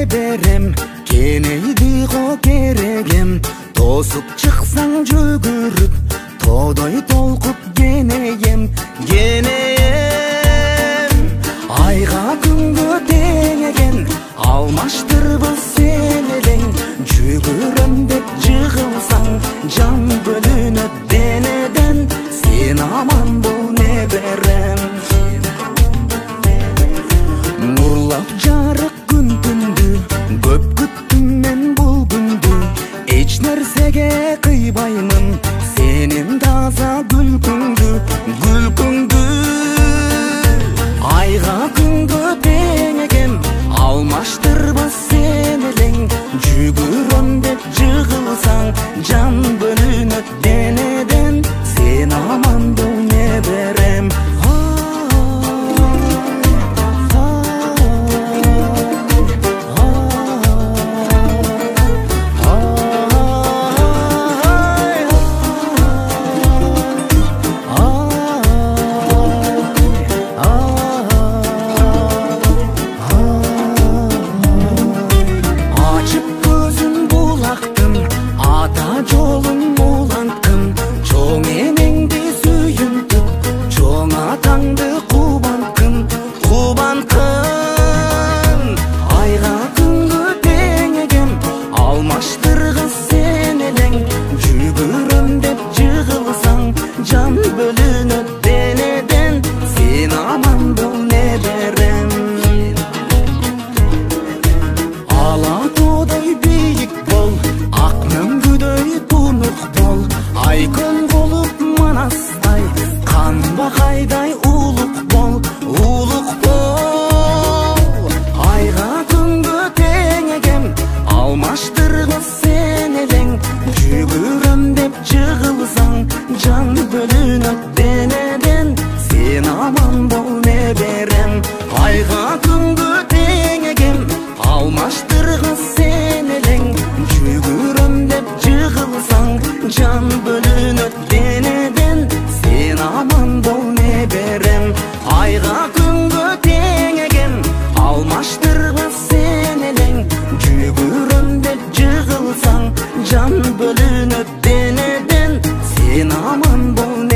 ne berem, keneydi go keregem. Tosup çıksan jөгөрүп, тоодой толкуп geneyem, geneyem. Айга күнгө теңеген, алмаштырбыз сен элең. Жүгүрөм деп жыгылсаң, жан бөлүнөт денеден. Сен аман бол не берем. Нурлап жарык күн түндү, көп күттүм мен бул күндү. Эч нерсеге кыйбаймын, сенин таза күлкүңдү, күлкүңдү. Айга күнгө теңеген, алмаштырбыз сен элең. Жүгүрөм деп жыгылсаң, жан бөлүнөт денеден. Сен аман бол не берем. Can bölünöt deneden, sen aman bol ne berem. Ayga күнгө теңеген, алмаштыргыз сен элең. Жүгүрөм деп жыгылсаң, жан бөлүнөт денеден. Сен аман бол